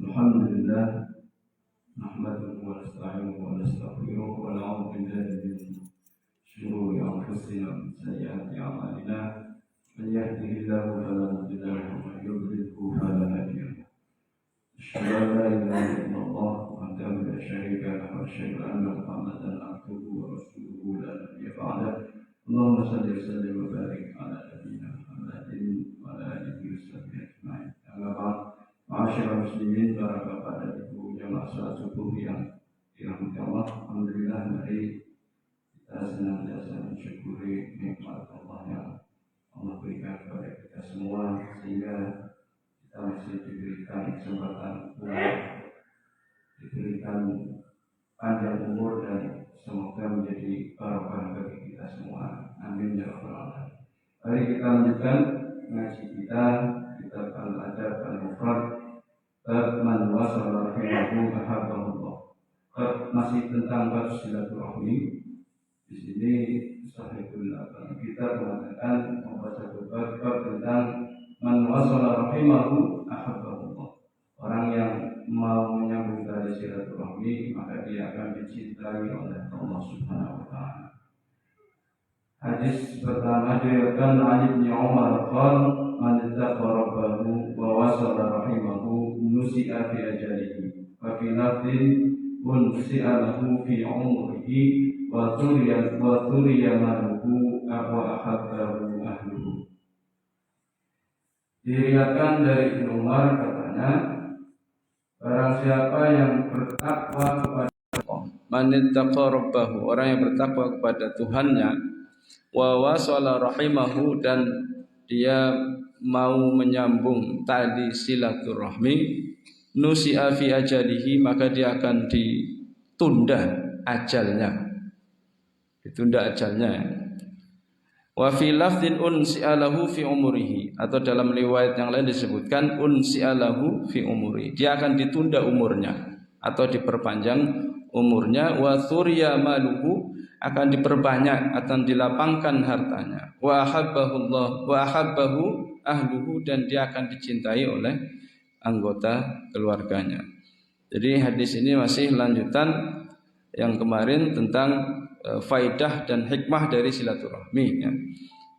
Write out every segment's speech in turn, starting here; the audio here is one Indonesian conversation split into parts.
Alhamdulillah, nahmaduhu wa nasta'inuhu wa nastaghfiruh wa na'udzu billahi min shururi anfusina wa min sayyiati a'malina. Man yahdihillahu fala mudilla lahu wa man yudlilhu fala hadiya lahu. Asyhadu an la ilaha illallah wahdahu la syarika lahu wa asyhadu anna Muhammadan abduhu wa rasuluhu la nabiyya ba'dahu. Allahumma shalli wa sallim wa barik ala nabiyyina Muhammadin wa ala alihi wa sahbihi ajma'in. Amma ba'd. Ma'asyiral muslimin, para bapak dan ibu jamaah salat subuh yang dirahmati Allah. Alhamdulillah, mari kita senantiasa mensyukuri nikmat Allah yang Allah berikan kepada kita semua, sehingga kita masih diberikan kesempatan umur, diberikan panjang umur, dan semoga menjadi barokah bagi kita semua. Amin ya rabbal alamin. Mari kita lanjutkan ngaji kita, kitab Al-Adab Al-Mufrad, bab man wasala rahimahu ahabbahullah. Masih tentang bab silaturahmi. Di sini sahihul kita mengatakan membaca bab tentang man wasala rahimahu ahabbahullah. Orang yang mau menyambung tali silaturahmi, maka dia akan dicintai oleh Allah Subhanahu wa taala. Hadis pertama diriwayatkan Ali bin Umar qala man taqarrabahu wa wasala rahimahu nusi'a fi ajalihi wa fi lafdhin unsi'a lahu fi umrihi wa turiya maluhu wa ahabbahu ahluhu. Diriwayatkan dari Ibnu Umar, katanya, barang siapa yang bertakwa kepada Allah, man taqarrabahu, orang yang bertakwa kepada Tuhannya, wa wasala rahimahu, dan dia mau menyambung tali silaturahmi, nusi'a fi ajalihi, maka dia akan ditunda ajalnya, wa fi lafdhin unsi'a lahu fi umrihi, atau dalam riwayat yang lain disebutkan unsi'a lahu fi umrihi, dia akan ditunda umurnya atau diperpanjang umurnya, wa thuriya maluhu, akan diperbanyak, akan dilapangkan hartanya, wa ahabbahu ahluhu, dan dia akan dicintai oleh anggota keluarganya. Jadi hadis ini masih lanjutan yang kemarin tentang faidah dan hikmah dari silaturahmi, ya.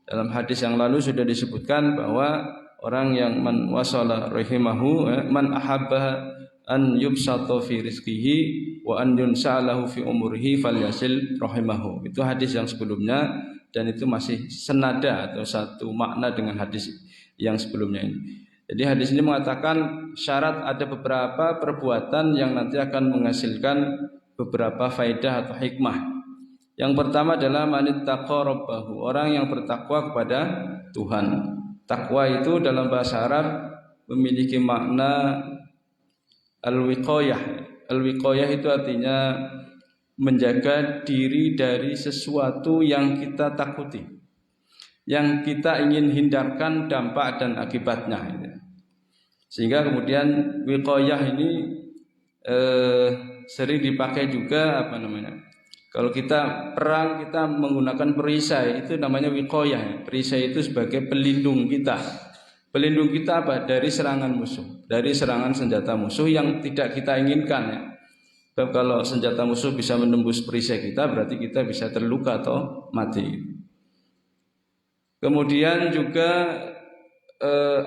Dalam hadis yang lalu sudah disebutkan bahwa orang yang man wasala rahimahu, man ahabba an yubsata fi rizqihi wa an yunsa'alahu fi umrihi falyasil rahimahu. Itu hadis yang sebelumnya, dan itu masih senada atau satu makna dengan hadis yang sebelumnya ini. Jadi hadis ini mengatakan syarat ada beberapa perbuatan yang nanti akan menghasilkan beberapa faedah atau hikmah. Yang pertama adalah manittaqa rabbahu, orang yang bertakwa kepada Tuhan. Takwa itu dalam bahasa Arab memiliki makna al-wiqayah. Al-wiqayah itu artinya menjaga diri dari sesuatu yang kita takuti, yang kita ingin hindarkan dampak dan akibatnya. Sehingga kemudian wiqayah ini sering dipakai juga, kalau kita perang, kita menggunakan perisai, itu namanya wiqayah. Perisai itu sebagai pelindung kita. Pelindung kita apa? Dari serangan musuh, dari serangan senjata musuh yang tidak kita inginkan, ya. Kalau senjata musuh bisa menembus perisai kita, berarti kita bisa terluka atau mati. Kemudian juga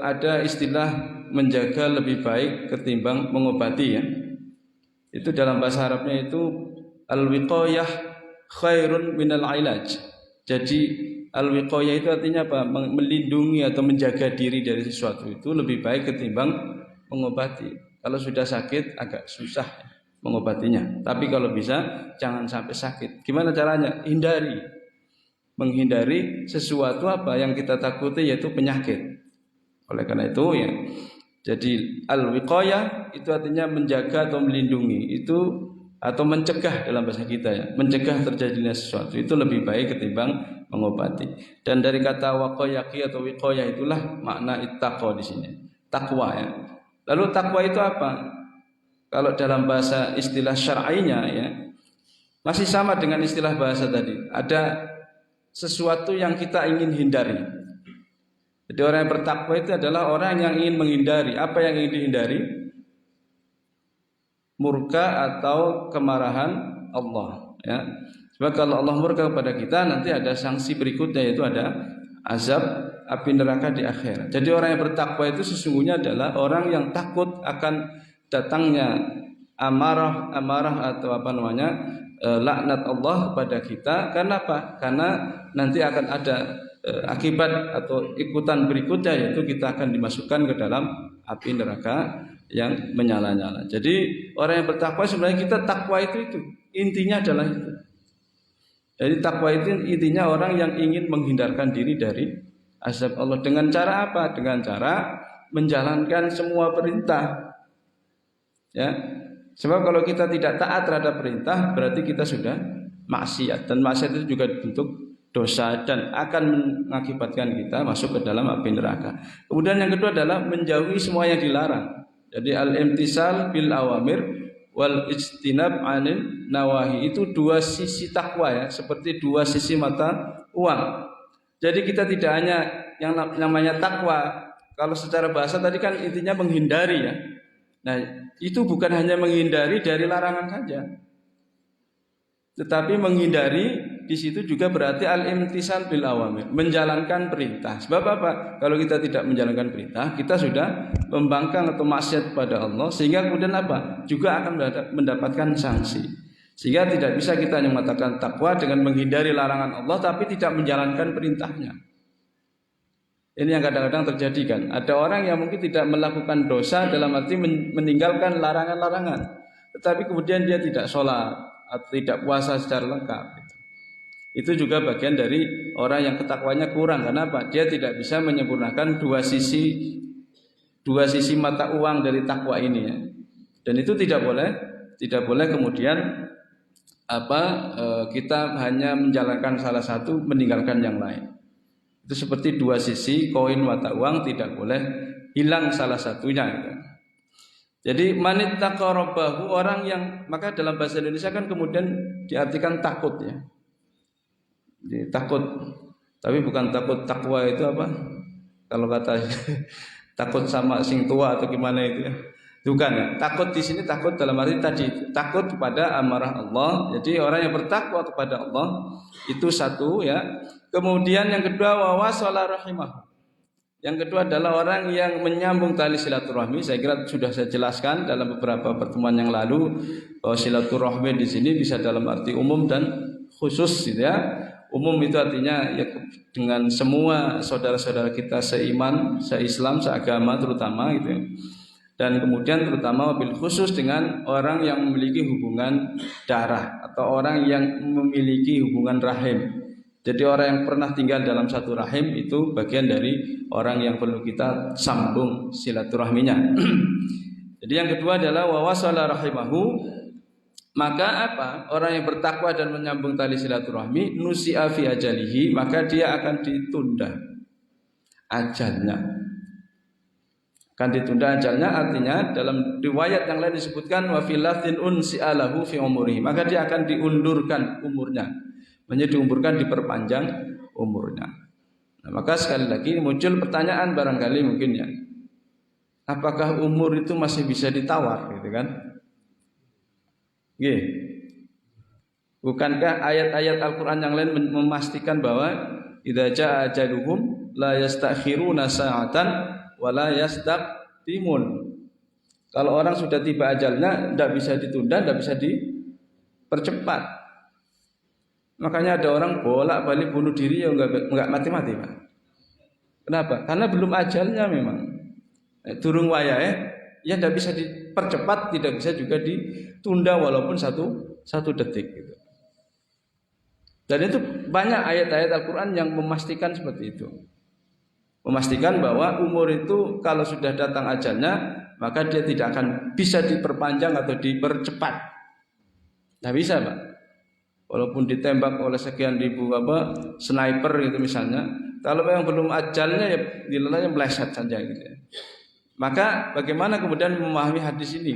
ada istilah menjaga lebih baik ketimbang mengobati, ya. Itu dalam bahasa Arabnya itu al-wiqayah khairun minal ilaj. Jadi al-wiqayah itu artinya apa? Melindungi atau menjaga diri dari sesuatu itu lebih baik ketimbang mengobati. Kalau sudah sakit agak susah mengobatinya, tapi kalau bisa jangan sampai sakit. Gimana caranya? Menghindari sesuatu apa yang kita takuti, yaitu penyakit. Oleh karena itu, ya, jadi al-wiqayah itu artinya menjaga atau melindungi, itu atau mencegah dalam bahasa kita, ya, mencegah terjadinya sesuatu itu lebih baik ketimbang mengobati. Dan dari kata waqayaqi atau wiqayah itulah makna ittaqa di sini, takwa, ya. Lalu takwa itu apa? Kalau dalam bahasa istilah syar'inya, ya, masih sama dengan istilah bahasa tadi. Ada sesuatu yang kita ingin hindari. Jadi orang yang bertakwa itu adalah orang yang ingin menghindari. Apa yang ingin dihindari? murka atau kemarahan Allah, ya. Sebab kalau Allah murka kepada kita, nanti ada sanksi berikutnya, yaitu ada azab api neraka di akhirat. Jadi orang yang bertakwa itu sesungguhnya adalah orang yang takut akan datangnya amarah atau laknat Allah kepada kita. Karena apa? Karena nanti akan ada akibat atau ikutan berikutnya, yaitu kita akan dimasukkan ke dalam api neraka yang menyala-nyala. Jadi orang yang bertakwa, sebenarnya kita takwa itu intinya adalah itu. Jadi takwa itu intinya orang yang ingin menghindarkan diri dari azab Allah. Dengan cara apa? Dengan cara menjalankan semua perintah. Ya. Sebab kalau kita tidak taat terhadap perintah, berarti kita sudah maksiat, dan maksiat itu juga bentuk dosa dan akan mengakibatkan kita masuk ke dalam api neraka. Kemudian yang kedua adalah menjauhi semua yang dilarang. Jadi al-imtisal bil awamir wal ijtinab 'anil nawahi, itu dua sisi takwa, ya, seperti dua sisi mata uang. Jadi kita tidak hanya yang namanya takwa, kalau secara bahasa tadi kan intinya menghindari, ya. Nah, itu bukan hanya menghindari dari larangan saja, tetapi menghindari di situ juga berarti al-imtisal bil awamir, menjalankan perintah. Sebab apa? Kalau kita tidak menjalankan perintah, kita sudah membangkang atau maksiat kepada Allah, sehingga kemudian apa? Juga akan mendapatkan sanksi. Sehingga tidak bisa kita hanya mengatakan takwa dengan menghindari larangan Allah tapi tidak menjalankan perintahnya. Ini yang kadang-kadang terjadi kan. Ada orang yang mungkin tidak melakukan dosa dalam arti meninggalkan larangan-larangan, tetapi kemudian dia tidak sholat atau tidak puasa secara lengkap. Itu juga bagian dari orang yang ketakwanya kurang. Kenapa? Dia tidak bisa menyempurnakan dua sisi mata uang dari takwa ini, ya. Dan itu tidak boleh kemudian kita hanya menjalankan salah satu meninggalkan yang lain. Itu seperti dua sisi koin mata uang, tidak boleh hilang salah satunya, gitu. Jadi manittaqa rabbahu, orang yang, maka dalam bahasa Indonesia kan kemudian diartikan takut, ya. Jadi, takut, tapi bukan takut takwa itu apa? Kalau kata takut sama sing tua atau gimana itu, ya. Bukan, ya. Takut di sini takut dalam arti tadi takut kepada amarah Allah. Jadi orang yang bertakwa kepada Allah itu satu, ya. Kemudian yang kedua wawasala rahimah. Yang kedua adalah orang yang menyambung tali silaturahmi. Saya kira sudah saya jelaskan dalam beberapa pertemuan yang lalu bahwa silaturahmi di sini bisa dalam arti umum dan khusus, gitu, ya. Umum itu artinya ya dengan semua saudara-saudara kita seiman, seislam, seagama terutama, gitu, ya. Dan kemudian terutama bil khusus dengan orang yang memiliki hubungan darah atau orang yang memiliki hubungan rahim. Jadi orang yang pernah tinggal dalam satu rahim itu bagian dari orang yang perlu kita sambung silaturahminya. Jadi yang kedua adalah wawasala rahimahu. Maka apa? Orang yang bertakwa dan menyambung tali silaturahmi, nusi'a fi ajalihi, maka dia akan ditunda ajalnya. Akan ditunda ajalnya, artinya dalam riwayat yang lain disebutkan wa fil lafdin unsi'a lahu fi umurihi, maka dia akan diundurkan umurnya, menjadi diumurkan, diperpanjang umurnya. Nah, maka sekali lagi muncul pertanyaan barangkali mungkin, ya, apakah umur itu masih bisa ditawar, gitu kan? Bukankah ayat-ayat Al-Quran yang lain memastikan bahwa idza jaa ajaluhum la yastakhiruna sa'atan wa la yastaqdimun. Kalau orang sudah tiba ajalnya, tidak bisa ditunda, tidak bisa dipercepat. Makanya ada orang bolak-balik bunuh diri, ya enggak mati-mati, Pak. Kenapa? Karena belum ajalnya memang. Durung wayahe, ya tidak bisa dipercepat, tidak bisa juga ditunda walaupun satu detik, gitu. Dan itu banyak ayat-ayat Al-Quran yang memastikan seperti itu, memastikan bahwa umur itu kalau sudah datang ajalnya, maka dia tidak akan bisa diperpanjang atau dipercepat. Tidak bisa, Pak. Walaupun ditembak oleh sekian ribu sniper gitu misalnya, kalau memang belum ajalnya, ya dilelahnya meleset saja, gitu. Maka bagaimana kemudian memahami hadis ini?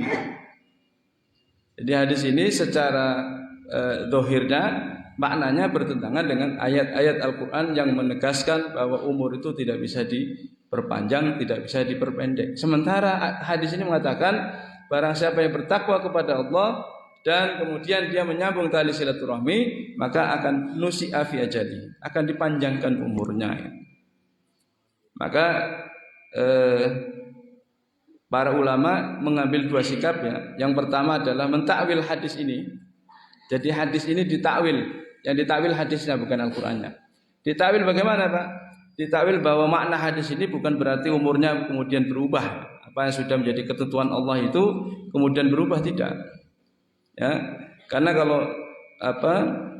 Jadi hadis ini secara dohirnya maknanya bertentangan dengan ayat-ayat Al-Quran yang menegaskan bahwa umur itu tidak bisa diperpanjang, tidak bisa diperpendek. Sementara hadis ini mengatakan barang siapa yang bertakwa kepada Allah dan kemudian dia menyambung tali silaturahmi, maka akan nusi'a fi ajali, akan dipanjangkan umurnya. Maka para ulama mengambil dua sikap ya. Yang pertama adalah mentakwil hadis ini. Jadi hadis ini ditakwil, yang ditakwil hadisnya bukan Al-Qur'annya. Ditakwil bagaimana, Pak? Ditakwil bahwa makna hadis ini bukan berarti umurnya kemudian berubah. Apa yang sudah menjadi ketentuan Allah itu kemudian berubah, tidak. Ya. Karena kalau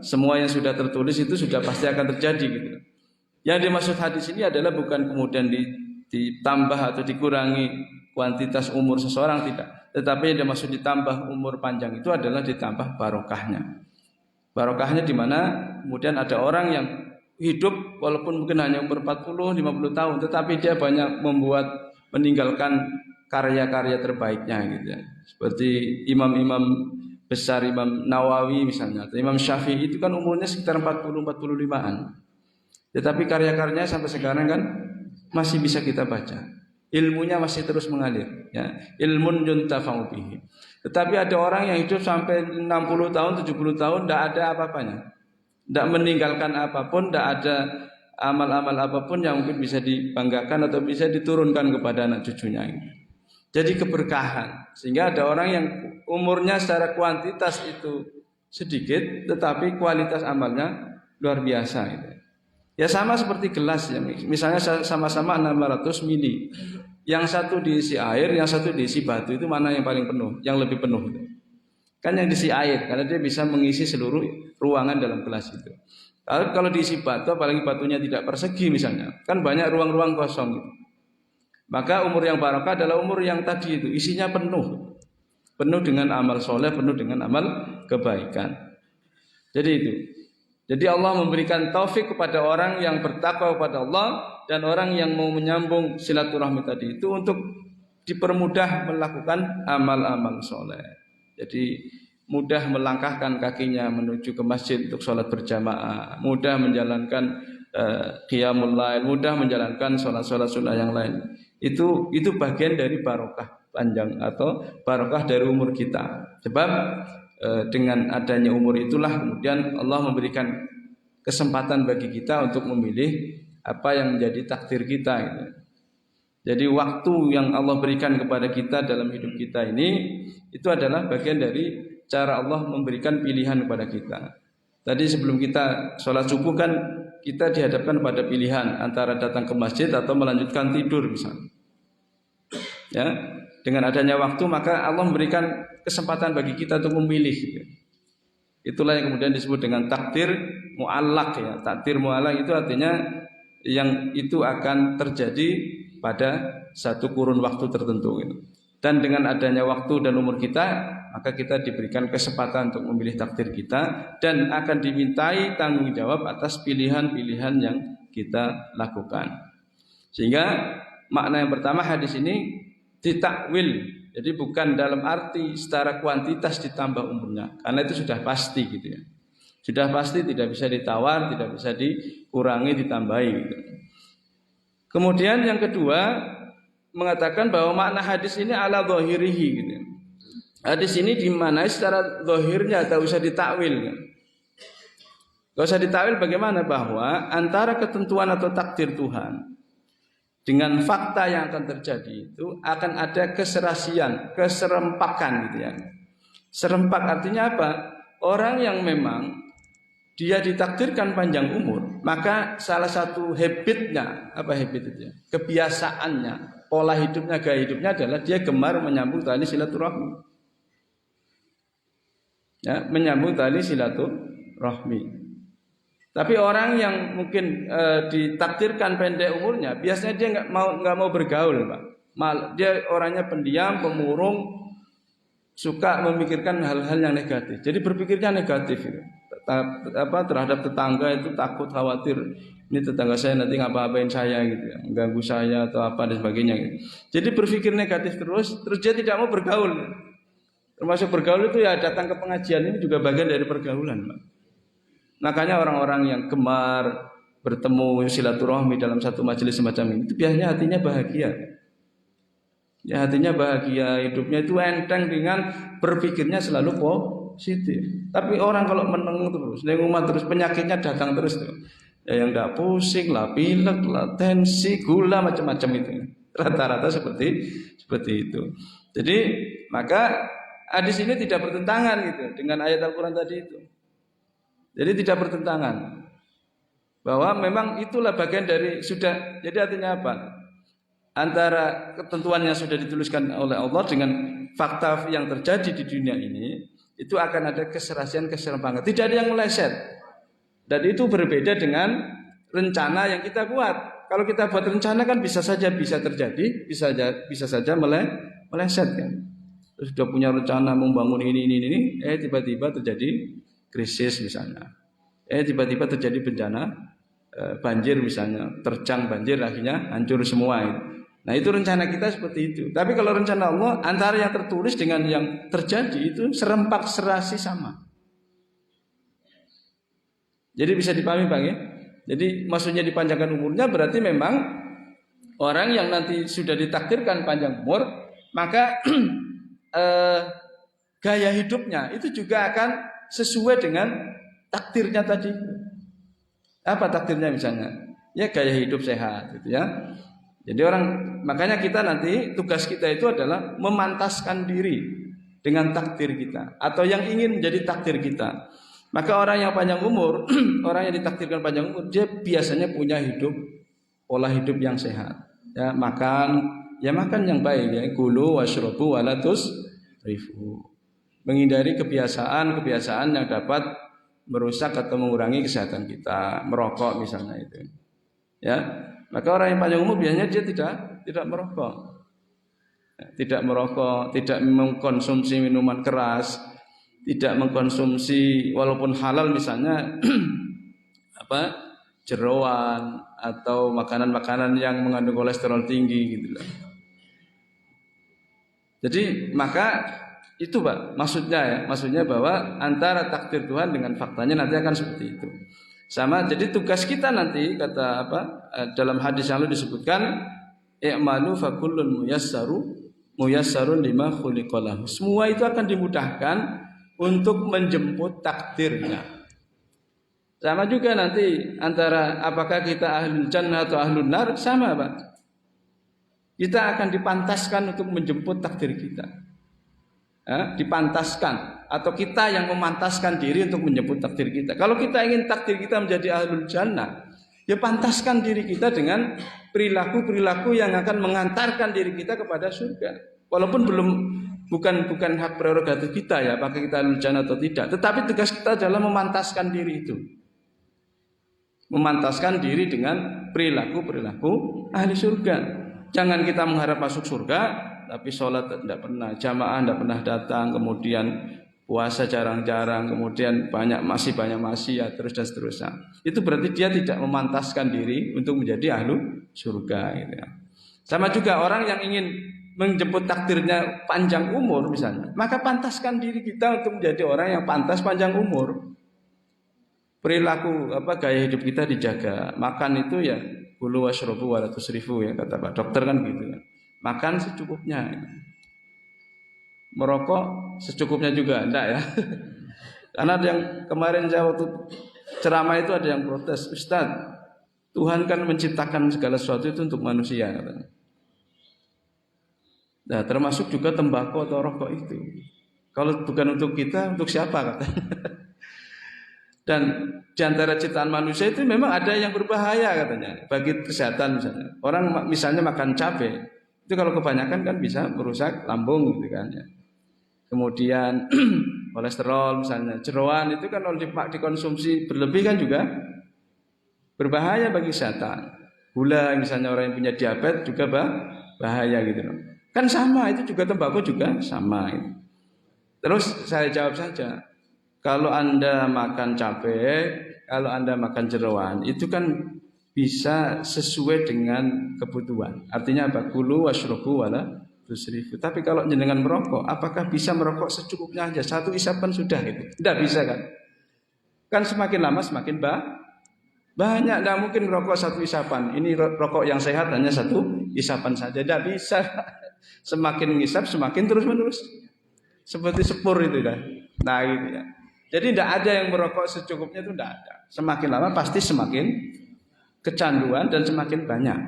semua yang sudah tertulis itu sudah pasti akan terjadi gitu. Yang dimaksud hadis ini adalah bukan kemudian ditambah atau dikurangi kuantitas umur seseorang, tidak. Tetapi yang dimaksud ditambah umur panjang itu adalah ditambah barokahnya. Barokahnya di mana kemudian ada orang yang hidup walaupun mungkin hanya umur 40, 50 tahun, tetapi dia banyak meninggalkan karya-karya terbaiknya gitu ya. Seperti imam-imam besar, Imam Nawawi misalnya, atau Imam Syafi'i itu kan umurnya sekitar 40-45an. Tetapi karya-karyanya sampai sekarang kan masih bisa kita baca. Ilmunya masih terus mengalir ya. Ilmun yuntafa'u bihi. Tetapi ada orang yang hidup sampai 60 tahun, 70 tahun tidak ada apa-apanya. Tidak meninggalkan apapun, tidak ada amal-amal apapun yang mungkin bisa dibanggakan atau bisa diturunkan kepada anak cucunya. Jadi keberkahan. Sehingga ada orang yang umurnya secara kuantitas itu sedikit, tetapi kualitas amalnya luar biasa gitu. Ya sama seperti gelas ya. Misalnya sama-sama 600 mili. Yang satu diisi air, yang satu diisi batu, itu mana yang paling penuh? Yang lebih penuh itu. Kan yang diisi air, karena dia bisa mengisi seluruh ruangan dalam gelas itu. Kalau diisi batu, apalagi batunya tidak persegi misalnya, kan banyak ruang-ruang kosong gitu. Maka umur yang barokah adalah umur yang tadi itu, isinya penuh. Penuh dengan amal soleh, penuh dengan amal kebaikan. Jadi itu. Jadi Allah memberikan taufik kepada orang yang bertakwa kepada Allah dan orang yang mau menyambung silaturahmi tadi itu untuk dipermudah melakukan amal-amal soleh. Jadi mudah melangkahkan kakinya menuju ke masjid untuk sholat berjamaah, mudah menjalankan qiyamul lail, mudah menjalankan sholat-sholat sunnah yang lain. Itu bagian dari barokah panjang atau barokah dari umur kita. Sebab dengan adanya umur itulah kemudian Allah memberikan kesempatan bagi kita untuk memilih apa yang menjadi takdir kita gitu. Jadi waktu yang Allah berikan kepada kita dalam hidup kita ini itu adalah bagian dari cara Allah memberikan pilihan kepada kita. Tadi sebelum kita sholat subuh kan kita dihadapkan pada pilihan antara datang ke masjid atau melanjutkan tidur misalnya. Ya, dengan adanya waktu maka Allah memberikan kesempatan bagi kita untuk memilih. Itulah yang kemudian disebut dengan takdir mu'allaq ya. Takdir mu'allaq itu artinya yang itu akan terjadi pada satu kurun waktu tertentu gitu. Dan dengan adanya waktu dan umur kita, maka kita diberikan kesempatan untuk memilih takdir kita dan akan dimintai tanggung jawab atas pilihan-pilihan yang kita lakukan. Sehingga makna yang pertama hadis ini ditakwil. Jadi bukan dalam arti secara kuantitas ditambah umurnya, karena itu sudah pasti gitu ya. Sudah pasti tidak bisa ditawar, tidak bisa dikurangi, ditambahi gitu. Kemudian yang kedua mengatakan bahwa makna hadis ini ala zahirihi gitu. Hadis ini dimaknai secara zahirnya, tak usah ditakwil kan. Gak usah ditakwil bagaimana, bahwa antara ketentuan atau takdir Tuhan dengan fakta yang akan terjadi itu akan ada keserasian, keserempakan gitu ya. Serempak artinya apa? Orang yang memang dia ditakdirkan panjang umur, maka salah satu habitnya, apa habit itu ya? Kebiasaannya, pola hidupnya, gaya hidupnya adalah dia gemar menyambung tali silaturahmi. Ya, menyambung tali silaturahmi. Tapi orang yang mungkin ditakdirkan pendek umurnya, biasanya dia nggak mau bergaul, Pak. Dia orangnya pendiam, pemurung, suka memikirkan hal-hal yang negatif. Jadi berpikirnya negatif, gitu. Terhadap tetangga itu takut, khawatir. Ini tetangga saya nanti ngapa-ngapain saya, gitu, ya, mengganggu saya atau apa dan sebagainya. Gitu. Jadi berpikir negatif terus dia tidak mau bergaul. Termasuk bergaul itu ya datang ke pengajian ini juga bagian dari pergaulan, Pak. Makanya orang-orang yang gemar bertemu silaturahmi dalam satu majelis semacam ini itu biasanya hatinya bahagia. Ya hatinya bahagia, hidupnya itu enteng dengan berpikirnya selalu positif. Tapi orang kalau meneng terus, di rumah terus penyakitnya datang terus tuh. Ya yang tidak pusing lah, pilek lah, tensi, gula macam-macam itu. Rata-rata seperti itu. Jadi maka hadis ini tidak bertentangan gitu dengan ayat Al-Quran tadi itu. Jadi tidak bertentangan. Bahwa memang itulah bagian dari sudah. Jadi artinya apa? Antara ketentuan yang sudah dituliskan oleh Allah dengan fakta yang terjadi di dunia ini, itu akan ada keserasian-keserampangan. Tidak ada yang meleset. Dan itu berbeda dengan rencana yang kita buat. Kalau kita buat rencana kan bisa saja bisa terjadi, bisa saja meleset kan. Terus sudah punya rencana membangun ini, tiba-tiba terjadi krisis misalnya. Tiba-tiba terjadi bencana banjir misalnya, terjang banjir akhirnya hancur semua itu. Nah itu rencana kita seperti itu. Tapi kalau rencana Allah antara yang tertulis dengan yang terjadi itu serempak serasi sama. Jadi bisa dipahami Pak ya. Jadi maksudnya dipanjangkan umurnya berarti memang orang yang nanti sudah ditakdirkan panjang umur, maka gaya hidupnya itu juga akan sesuai dengan takdirnya tadi. Apa takdirnya misalnya? Ya gaya hidup sehat gitu ya. Jadi makanya kita nanti tugas kita itu adalah memantaskan diri dengan takdir kita atau yang ingin menjadi takdir kita. Maka orang yang panjang umur, orang yang ditakdirkan panjang umur, dia biasanya punya pola hidup yang sehat. Ya makan yang baik ya. Kulu washrobu walatus rifu. Menghindari kebiasaan yang dapat merusak atau mengurangi kesehatan kita, merokok misalnya itu. Ya. Maka orang yang panjang umur biasanya dia tidak merokok. Tidak mengkonsumsi minuman keras, tidak mengkonsumsi walaupun halal misalnya jeroan atau makanan-makanan yang mengandung kolesterol tinggi gitu loh. Jadi maka itu Pak, maksudnya bahwa antara takdir Tuhan dengan faktanya nanti akan seperti itu. Sama, jadi tugas kita nanti kata dalam hadis yang lalu disebutkan i'malu fakullun muyassarun lima khuliqalahu. Semua itu akan dimudahkan untuk menjemput takdirnya. Sama juga nanti antara apakah kita ahlul jannah atau ahlun nar sama Pak. Kita akan dipantaskan untuk menjemput takdir kita. Dipantaskan atau kita yang memantaskan diri untuk menjemput takdir kita. Kalau kita ingin takdir kita menjadi ahlul jannah, ya pantaskan diri kita dengan perilaku-perilaku yang akan mengantarkan diri kita kepada surga. Walaupun bukan hak prerogatif kita ya, apakah kita ahlul jannah atau tidak. Tetapi tugas kita adalah memantaskan diri itu. Memantaskan diri dengan perilaku-perilaku ahli surga. Jangan kita mengharap masuk surga tapi sholat tidak pernah, jamaah tidak pernah datang, kemudian puasa jarang-jarang, kemudian masih banyak maksiat terus dan seterusnya. Itu berarti dia tidak memantaskan diri untuk menjadi ahlu surga gitu ya. Sama juga orang yang ingin menjemput takdirnya panjang umur misalnya, maka pantaskan diri kita untuk menjadi orang yang pantas panjang umur. Perilaku gaya hidup kita dijaga. Makan itu ya kulu washrobu wala tusrifu ya kata Pak dokter kan gitu kan. Makan secukupnya. Merokok secukupnya juga, enggak ya. Karena ada yang kemarin saya waktu ceramah itu ada yang protes, Ustaz, Tuhan kan menciptakan segala sesuatu itu untuk manusia. Nah, termasuk juga tembakau atau rokok itu. Kalau bukan untuk kita, untuk siapa katanya? Dan di antara ciptaan manusia itu memang ada yang berbahaya katanya bagi kesehatan misalnya. Orang misalnya makan cabai itu kalau kebanyakan kan bisa merusak lambung gitu kan ya. Kemudian kolesterol misalnya, jeroan itu kan kalau dikonsumsi berlebih kan juga berbahaya bagi kesehatan. Gula misalnya orang yang punya diabetes juga bahaya gitu loh. Kan sama itu juga tembakau juga sama gitu. Terus saya jawab saja, kalau Anda makan cabai, kalau Anda makan jeroan itu kan bisa sesuai dengan kebutuhan. Artinya apa? Kulu washrobu wala tusrifu. Tapi kalau jenengan merokok, apakah bisa merokok secukupnya aja? Satu isapan sudah gitu. Tidak bisa kan? Kan semakin lama semakin banyak. Tidak mungkin merokok satu isapan. Ini rokok yang sehat hanya satu isapan saja. Tidak bisa. Semakin ngisap semakin terus menerus. Seperti sepur itu dah. Nah gitu ya. Jadi tidak ada yang merokok secukupnya, itu tidak ada. Semakin lama pasti semakin kecanduan dan semakin banyak.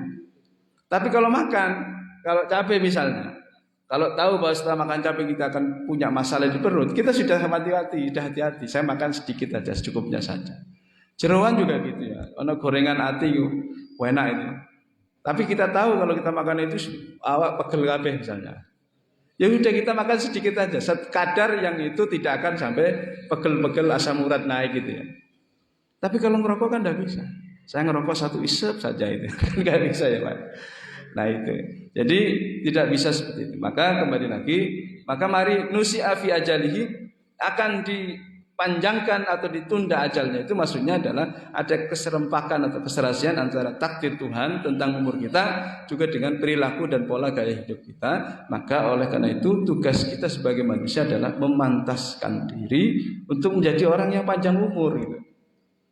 Tapi kalau makan, kalau cabai misalnya, kalau tahu bahwa setelah makan cabai kita akan punya masalah di perut, kita sudah hati-hati. Saya makan sedikit aja, secukupnya saja. Jeroan juga gitu ya. Ono gorengan ati enak itu. Tapi kita tahu kalau kita makan itu awak pegel kabeh misalnya. Ya udah kita makan sedikit aja, sekadar yang itu tidak akan sampai pegel-pegel asam urat naik gitu ya. Tapi kalau ngerokok kan tidak bisa. Saya ngerokok satu isep saja itu, nggak bisa ya Pak. Nah itu, jadi tidak bisa seperti itu. Maka kembali lagi, maka mari nusi'a fi ajalihi, akan dipanjangkan atau ditunda ajalnya. Itu maksudnya adalah ada keserempakan atau keserasian antara takdir Tuhan tentang umur kita juga dengan perilaku dan pola gaya hidup kita. Maka oleh karena itu tugas kita sebagai manusia adalah memantaskan diri untuk menjadi orang yang panjang umur gitu.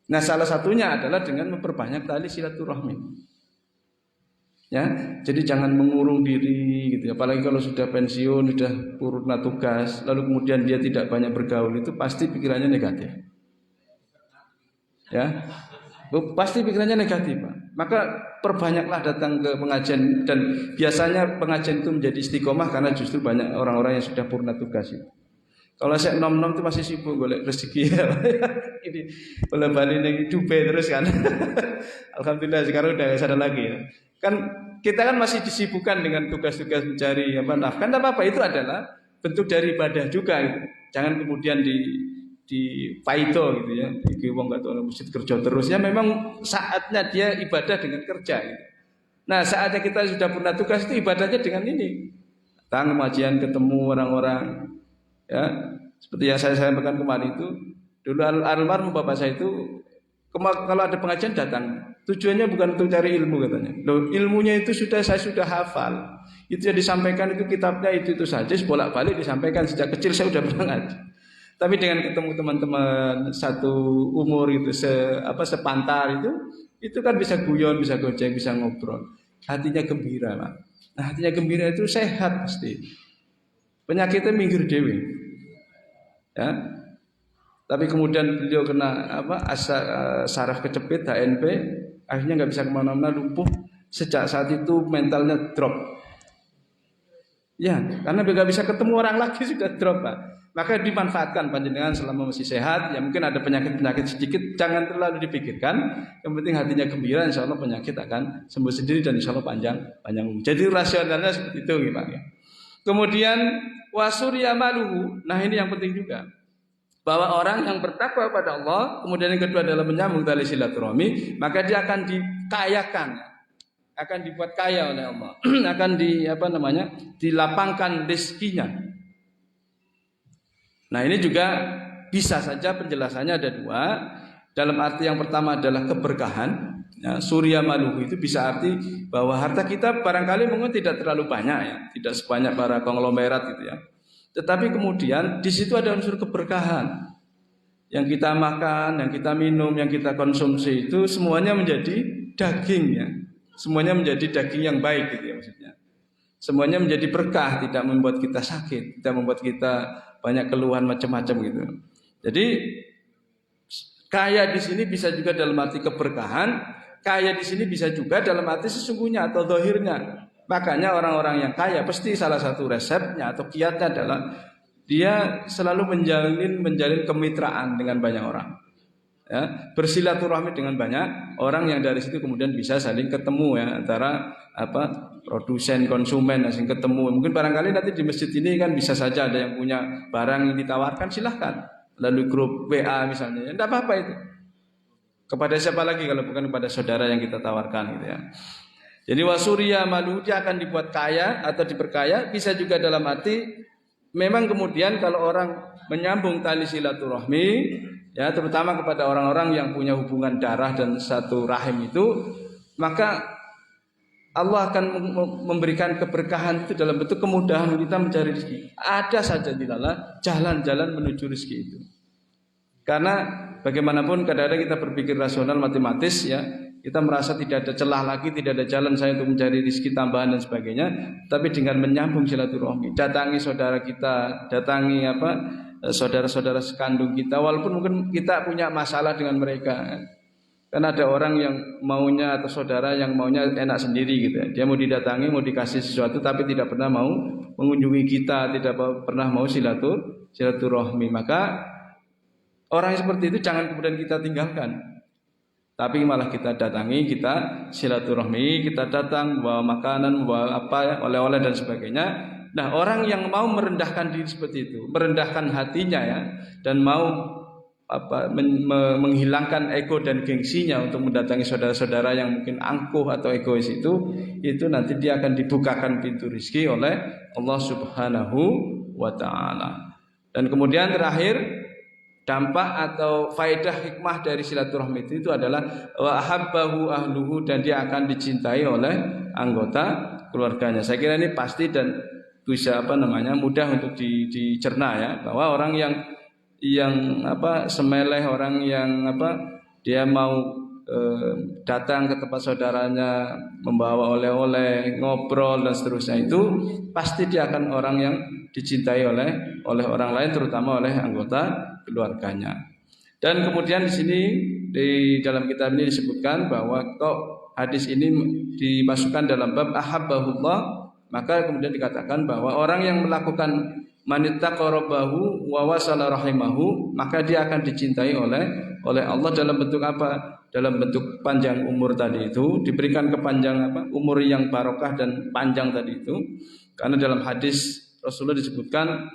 Nah salah satunya adalah dengan memperbanyak tali silaturahmi. Ya, jadi jangan mengurung diri gitu. Apalagi kalau sudah pensiun, sudah purna tugas, lalu kemudian dia tidak banyak bergaul, itu pasti pikirannya negatif. Ya, pasti pikirannya negatif, Pak. Maka perbanyaklah datang ke pengajian, dan biasanya pengajian itu menjadi istiqomah karena justru banyak orang-orang yang sudah purna tugas itu. Kalau saya nom-nom itu masih sibuk golek rezeki ya. Ini boleh balik lagi Dubai terus kan. Alhamdulillah sekarang udah gak ada lagi ya. Kan kita kan masih disibukkan dengan tugas-tugas mencari nafkah. Tidak apa-apa, itu adalah bentuk dari ibadah juga gitu. Jangan kemudian di paito gitu ya. Iki wong gak tahu mesti kerja terus ya, memang saatnya dia ibadah dengan kerja gitu. Nah, saatnya kita sudah pernah tugas itu ibadahnya dengan ini. Datang pengajian, ketemu orang-orang. Ya, seperti yang saya sampaikan kemarin itu, dulu almarhum bapak saya itu kalau ada pengajian datang, tujuannya bukan untuk cari ilmu katanya. Loh, ilmunya itu saya sudah hafal. Itu yang disampaikan itu kitabnya itu saja, bolak-balik disampaikan sejak kecil saya sudah pernah ngaji. Tapi dengan ketemu teman-teman satu umur itu sepantar itu kan bisa guyon, bisa gojek, bisa ngobrol. Hatinya gembira, Pak. Nah, hatinya gembira itu sehat pasti. Penyakitnya minggir dewi, ya. Tapi kemudian beliau kena saraf kecepit, HNP, akhirnya nggak bisa kemana-mana, lumpuh. Sejak saat itu mentalnya drop. Ya, karena nggak bisa ketemu orang lagi sudah drop, Pak. Maka dimanfaatkan panjenengan selama masih sehat. Ya mungkin ada penyakit-penyakit sedikit, jangan terlalu dipikirkan. Yang penting hatinya gembira, insya Allah penyakit akan sembuh sendiri dan insya Allah panjang umur. Jadi rasionalnya seperti itu, Pak. Kemudian wasurya maluhu. Nah ini yang penting juga, bahwa orang yang bertakwa pada Allah, kemudian yang kedua adalah menyambung tali silaturahmi, maka dia akan dikayakan, akan dibuat kaya oleh Allah, akan dilapangkan rezekinya. Nah ini juga bisa saja penjelasannya ada dua. Dalam arti yang pertama adalah keberkahan. Ya, surya maluhu itu bisa arti bahwa harta kita barangkali mungkin tidak terlalu banyak ya, tidak sebanyak para konglomerat gitu ya. Tetapi kemudian di situ ada unsur keberkahan. Yang kita makan, yang kita minum, yang kita konsumsi itu semuanya menjadi daging ya. Semuanya menjadi daging yang baik gitu ya maksudnya. Semuanya menjadi berkah, tidak membuat kita sakit, tidak membuat kita banyak keluhan macam-macam gitu. Jadi kaya di sini bisa juga dalam arti keberkahan. Kaya di sini bisa juga dalam arti sesungguhnya atau zahirnya. Makanya orang-orang yang kaya pasti salah satu resepnya atau kiatnya adalah dia selalu menjalin kemitraan dengan banyak orang. Ya, bersilaturahmi dengan banyak orang yang dari situ kemudian bisa saling ketemu ya, antara produsen konsumen asing ketemu. Mungkin barangkali nanti di masjid ini kan bisa saja ada yang punya barang yang ditawarkan, silahkan. Lalu grup WA misalnya, tidak apa-apa itu. Kepada siapa lagi kalau bukan kepada saudara yang kita tawarkan gitu ya. Jadi wasurya malu, dia akan dibuat kaya atau diperkaya. Bisa juga dalam arti memang kemudian kalau orang menyambung tali silaturahmi ya, terutama kepada orang-orang yang punya hubungan darah dan satu rahim itu, maka Allah akan memberikan keberkahan itu dalam bentuk kemudahan kita mencari rezeki. Ada saja di dalam jalan-jalan menuju rezeki itu. Karena bagaimanapun kadang-kadang kita berpikir rasional matematis ya, kita merasa tidak ada celah lagi, tidak ada jalan saya untuk mencari rezeki tambahan dan sebagainya, tapi dengan menyambung silaturahmi, datangi saudara kita, datangi saudara-saudara sekandung kita, walaupun mungkin kita punya masalah dengan mereka. Karena ada orang yang maunya atau saudara yang maunya enak sendiri gitu ya. Dia mau didatangi, mau dikasih sesuatu tapi tidak pernah mau mengunjungi kita, tidak pernah mau silaturahmi. Maka orang yang seperti itu jangan kemudian kita tinggalkan. Tapi malah kita datangi, kita silaturahmi, kita datang bawa makanan, bawa oleh-oleh dan sebagainya. Nah, orang yang mau merendahkan diri seperti itu, merendahkan hatinya ya, dan mau menghilangkan ego dan gengsinya untuk mendatangi saudara-saudara yang mungkin angkuh atau egois itu nanti dia akan dibukakan pintu rezeki oleh Allah Subhanahu wa taala. Dan kemudian terakhir, dampak atau faedah hikmah dari silaturahmi itu adalah wa ahabbahu ahluhu, dan dia akan dicintai oleh anggota keluarganya. Saya kira ini pasti dan bisa mudah untuk dicerna ya, bahwa orang yang semeleh, orang yang dia mau datang ke tempat saudaranya, membawa oleh-oleh, ngobrol dan seterusnya, itu pasti dia akan orang yang dicintai oleh orang lain, terutama oleh anggota keluarganya. Dan kemudian di sini di dalam kitab ini disebutkan bahwa kok hadis ini dimasukkan dalam bab ahabbahullah, maka kemudian dikatakan bahwa orang yang melakukan manittaqarabahu wa wasala rahimahu, maka dia akan dicintai oleh Allah dalam bentuk apa? Dalam bentuk panjang umur tadi itu, diberikan kepanjangan umur yang barokah dan panjang tadi itu. Karena dalam hadis Rasulullah disebutkan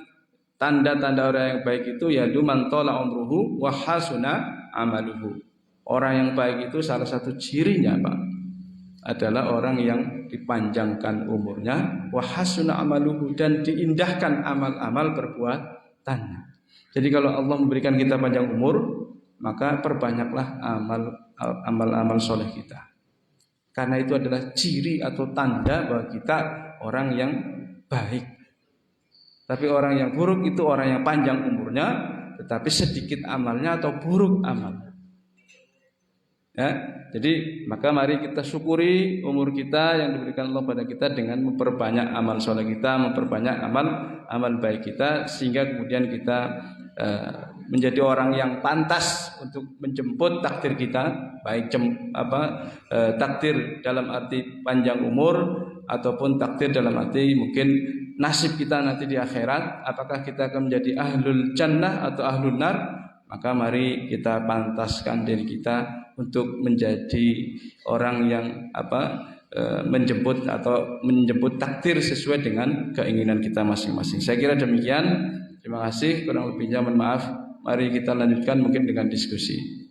tanda-tanda orang yang baik itu ya man tala umruhu wa hasuna amaluhu. Orang yang baik itu salah satu cirinya Pak adalah orang yang dipanjangkan umurnya, wa hasuna amaluhu, dan diindahkan amal-amal perbuatannya. Jadi kalau Allah memberikan kita panjang umur, maka perbanyaklah amal-amal soleh kita. Karena itu adalah ciri atau tanda bahwa kita orang yang baik. Tapi orang yang buruk itu orang yang panjang umurnya tetapi sedikit amalnya atau buruk amalnya. Ya, jadi maka mari kita syukuri umur kita yang diberikan Allah pada kita dengan memperbanyak amal soleh kita, memperbanyak amal baik kita, sehingga kemudian kita menjadi orang yang pantas untuk menjemput takdir kita, baik takdir dalam arti panjang umur ataupun takdir dalam arti mungkin nasib kita nanti di akhirat, apakah kita akan menjadi ahlul jannah atau ahlul nar. Maka mari kita pantaskan diri kita untuk menjadi orang yang menjemput takdir sesuai dengan keinginan kita masing-masing. Saya kira demikian. Terima kasih, kurang lebihnya mohon maaf. Mari kita lanjutkan mungkin dengan diskusi.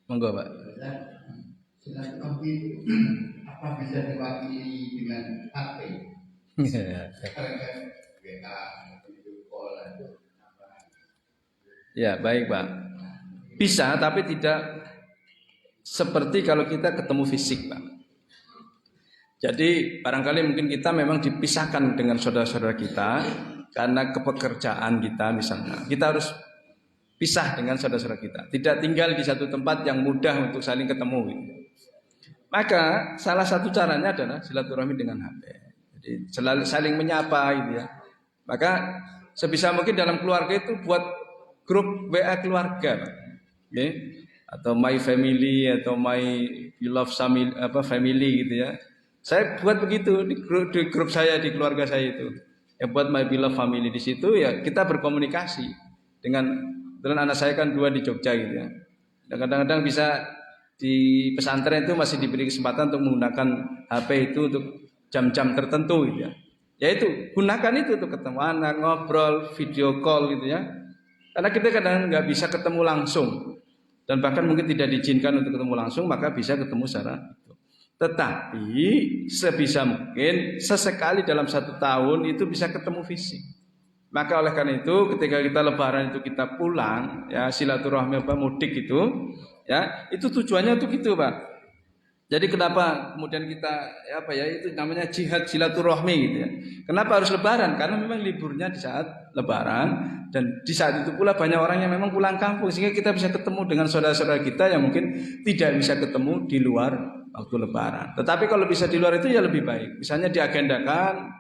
Monggo Pak. Silaturahmi apa bisa diwakili dengan HP? Ya baik Pak. Bisa, tapi tidak seperti kalau kita ketemu fisik Pak. Jadi barangkali mungkin kita memang dipisahkan dengan saudara-saudara kita karena kepekerjaan kita misalnya. Kita harus pisah dengan saudara-saudara kita, tidak tinggal di satu tempat yang mudah untuk saling ketemu gitu. Maka salah satu caranya adalah silaturahmi dengan HP. Jadi selalu saling menyapa gitu ya. Maka sebisa mungkin dalam keluarga itu buat grup WA keluarga, okay? Atau my family atau my beloved family gitu ya. Saya buat begitu di grup saya, di keluarga saya itu. Ya buat my beloved family, di situ ya kita berkomunikasi dengan anak saya kan 2 di Jogja gitu ya. Dan kadang-kadang bisa di pesantren itu masih diberi kesempatan untuk menggunakan HP itu untuk jam-jam tertentu gitu ya. Yaitu gunakan itu untuk ketemu anak, ngobrol, video call gitu ya. Karena kita kadang nggak bisa ketemu langsung. dan bahkan mungkin tidak diizinkan untuk ketemu langsung, maka bisa ketemu secara itu. Tetapi sebisa mungkin sesekali dalam 1 tahun itu bisa ketemu fisik. Maka oleh karena itu ketika kita lebaran itu kita pulang ya silaturahmi mudik itu ya itu tujuannya untuk itu Pak. Jadi kenapa kemudian kita itu namanya jihad silaturahmi gitu ya. Kenapa harus lebaran? Karena memang liburnya di saat lebaran dan di saat itu pula banyak orang yang memang pulang kampung sehingga kita bisa ketemu dengan saudara-saudara kita yang mungkin tidak bisa ketemu di luar waktu lebaran. Tetapi kalau bisa di luar itu ya lebih baik. Misalnya diagendakan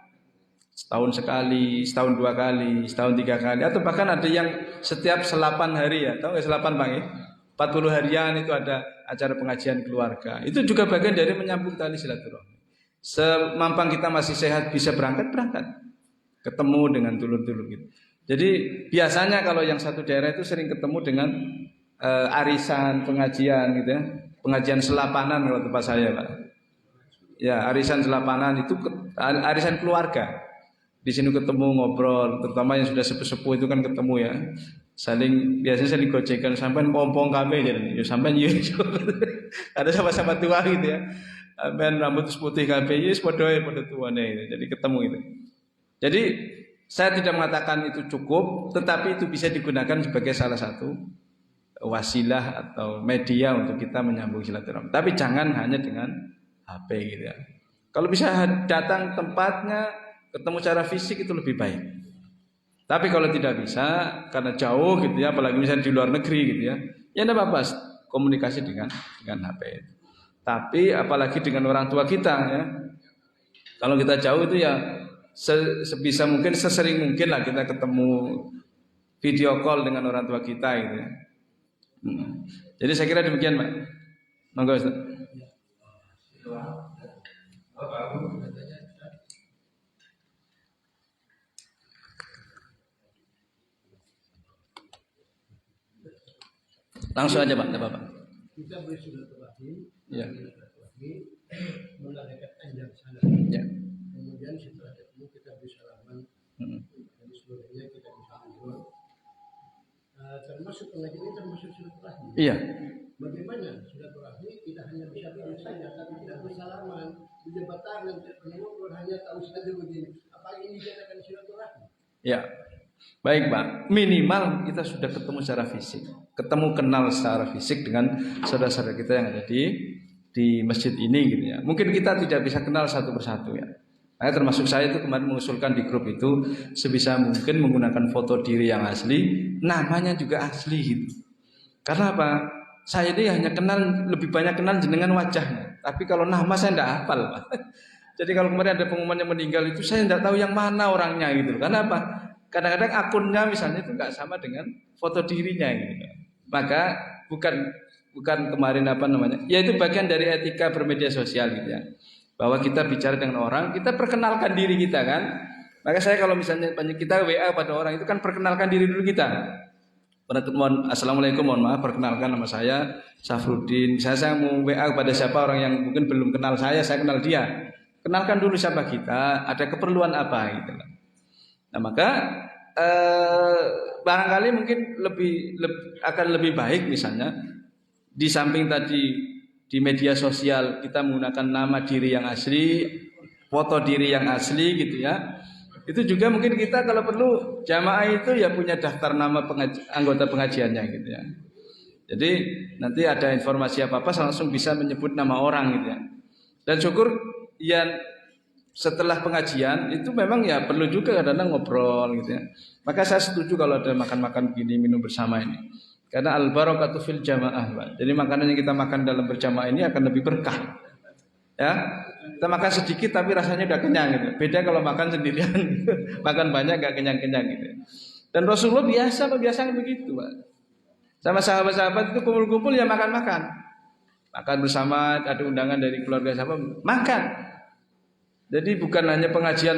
setahun sekali, setahun 2 kali, setahun 3 kali, atau bahkan ada yang setiap 8 hari ya, tahu nggak 8 Bang ya? 40 harian itu ada acara pengajian keluarga. Itu juga bagian dari menyambung tali silaturahmi. Semampang kita masih sehat bisa berangkat, ketemu dengan dulur-dulur gitu. Jadi biasanya kalau yang satu daerah itu sering ketemu dengan arisan pengajian gitu ya, pengajian selapanan kalau tempat saya Pak. Ya arisan selapanan itu arisan keluarga. Di sini ketemu ngobrol, terutama yang sudah sepuh-sepuh itu kan ketemu ya. Biasanya saling gojekan sampai pompong kabeh jadi. Ya sampai yo. Ada sama-sama tua gitu ya. Sampai rambut putih kabeh ya padha tuane gitu. Jadi ketemu itu. Jadi saya tidak mengatakan itu cukup, tetapi itu bisa digunakan sebagai salah satu wasilah atau media untuk kita menyambung silaturahmi. Tapi jangan hanya dengan HP gitu ya. Kalau bisa datang tempatnya ketemu secara fisik itu lebih baik. Tapi kalau tidak bisa karena jauh gitu ya, apalagi misalnya di luar negeri gitu ya, ya tidak apa-apa komunikasi dengan HP. Tapi apalagi dengan orang tua kita ya, kalau kita jauh itu ya sebisa mungkin sesering mungkin lah kita ketemu video call dengan orang tua kita gitu ya. Jadi saya kira demikian Pak. Monggo Ustaz. Langsung aja Pak, tidak apa-apa. Kita bersilaturahmi, Ya. mengadakan anjak sana. Ya. Kemudian setelah ketemu kita bersalaman, dan seluruhnya kita bisa ngobrol. Termasuk pengajian ini termasuk silaturahmi. Iya. Bagaimana silaturahmi tidak hanya bisa duduk saja, tapi kita bersalaman, berjabat tangan, ngobrol hanya tahu saja begini. Apa ini dikatakan silaturahmi? Ya. Baik Pak, minimal kita sudah ketemu secara fisik, kenal secara fisik dengan saudara-saudara kita yang ada di masjid ini gitu ya. Mungkin kita tidak bisa kenal satu persatu ya. Nah, termasuk saya itu kemarin mengusulkan di grup itu sebisa mungkin menggunakan foto diri yang asli, namanya juga asli gitu. Karena apa? Saya ini hanya lebih banyak kenal dengan wajahnya, tapi kalau nama saya tidak hafal Pak. Jadi kalau kemarin ada pengumuman yang meninggal itu saya tidak tahu yang mana orangnya gitu. Karena apa? Kadang-kadang akunnya misalnya itu nggak sama dengan foto dirinya gitu. Maka bukan kemarin ya itu bagian dari etika bermedia sosial gitu ya. Bahwa kita bicara dengan orang, kita perkenalkan diri kita kan. Maka saya kalau misalnya kita WA pada orang itu kan perkenalkan diri dulu kita. Assalamualaikum, mohon maaf, perkenalkan nama saya Safruddin. Saya mau WA pada siapa orang yang mungkin belum kenal saya kenal dia. Kenalkan dulu siapa kita, ada keperluan apa gitu kan. Nah maka barangkali mungkin akan lebih baik misalnya di samping tadi di media sosial kita menggunakan nama diri yang asli, foto diri yang asli gitu ya. Itu juga mungkin kita kalau perlu jamaah itu ya punya daftar nama anggota pengajiannya gitu ya. Jadi nanti ada informasi apa-apa langsung bisa menyebut nama orang gitu ya. Dan syukur ya setelah pengajian itu memang ya perlu juga kadang-kadang ngobrol gitu ya. Maka saya setuju kalau ada makan-makan begini, minum bersama ini. Karena al-barakatu fil jamaah, Pak. Jadi makanan yang kita makan dalam berjamaah ini akan lebih berkah. Ya. Kita makan sedikit tapi rasanya udah kenyang gitu. Beda kalau makan sendirian, makan banyak gak kenyang-kenyang gitu. Dan Rasulullah biasa begitu, Pak. Sama sahabat-sahabat itu kumpul-kumpul ya makan-makan. Makan bersama, ada undangan dari keluarga sahabat, makan. Jadi bukan hanya pengajian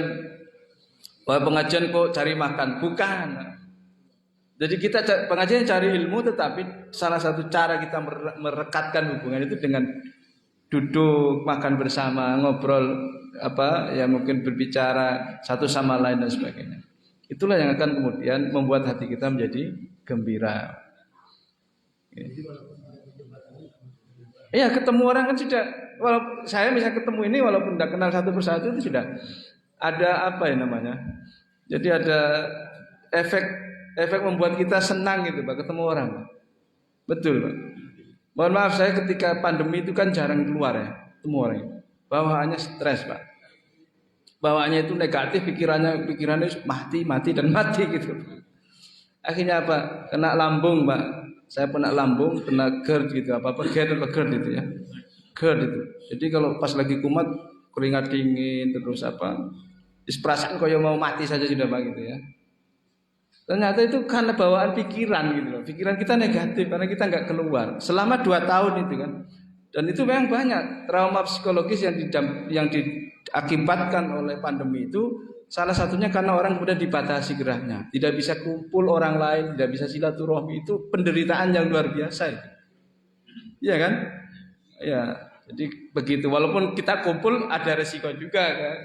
kok cari makan, bukan. Jadi kita pengajian cari ilmu, tetapi salah satu cara kita merekatkan hubungan itu dengan duduk, makan bersama, ngobrol ya mungkin berbicara satu sama lain dan sebagainya. Itulah yang akan kemudian membuat hati kita menjadi gembira. Iya, ketemu orang kan sudah, walaupun saya bisa ketemu ini walaupun tidak kenal satu persatu itu sudah ada apa ya namanya. Jadi ada efek efek membuat kita senang gitu Pak, ketemu orang. Betul Pak. Mohon maaf saya ketika pandemi itu kan jarang keluar ya, ketemu orang. Bawaannya stres Pak. Bawaannya itu negatif, pikirannya mati dan mati gitu. Akhirnya apa? Kena lambung Pak. Saya pernah lambung, kena GERD gitu, apa GERD itu ya. GERD itu. Jadi kalau pas lagi kumat keringat dingin terus apa? Perasaan kayak mau mati saja sudah Pak gitu ya. Ternyata itu karena bawaan pikiran gitu loh. Pikiran kita negatif karena kita nggak keluar. Selama 2 tahun itu kan. Dan itu memang banyak trauma psikologis yang diakibatkan oleh pandemi itu. Salah satunya karena orang kemudian dibatasi geraknya, tidak bisa kumpul orang lain, tidak bisa silaturahmi, itu penderitaan yang luar biasa. Iya kan? Ya, jadi begitu. Walaupun kita kumpul ada resiko juga kan.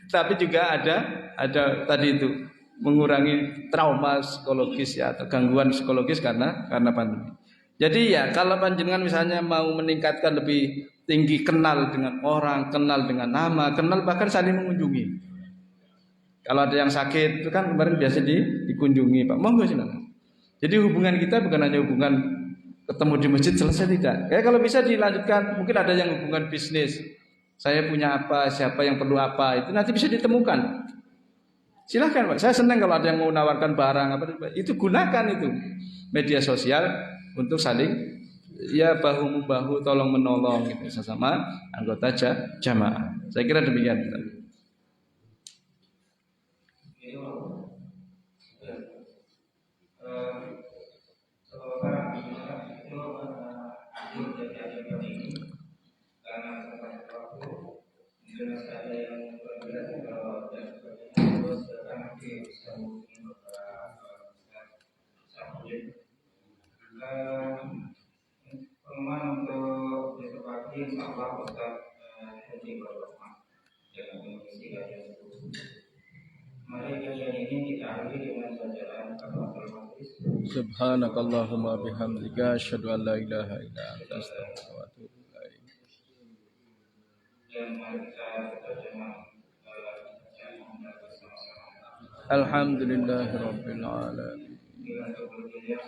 Tapi juga ada tadi itu mengurangi trauma psikologis ya atau gangguan psikologis karena pandemi. Jadi ya kalau panjenengan misalnya mau meningkatkan lebih tinggi kenal dengan orang, kenal dengan nama, kenal bahkan saling mengunjungi. Kalau ada yang sakit itu kan kemarin biasa dikunjungi Pak, monggo silakan. Jadi hubungan kita bukan hanya hubungan ketemu di masjid selesai tidak. Kayak kalau bisa dilanjutkan, mungkin ada yang hubungan bisnis. Saya punya apa, siapa yang perlu apa, itu nanti bisa ditemukan. Silahkan Pak, saya senang kalau ada yang mau menawarkan barang apa itu gunakan itu media sosial untuk saling ya bahu membahu, tolong menolong gitu sesama anggota jamaah. Saya kira demikian. Pengumuman untuk besok pagi insya Allah Ustaz Haji Bapak dengan mengisi kajian itu. Mari kajian ini kita akhiri dengan bacaan kafaratul majlis. Subhanakallahumma bihamdika asyhadu an la ilaha illa anta astaghfiruka wa atubu ilaik. Dan mari kita berjamaah bersama-sama. Alhamdulillahirabbil alamin. Dengan keberdian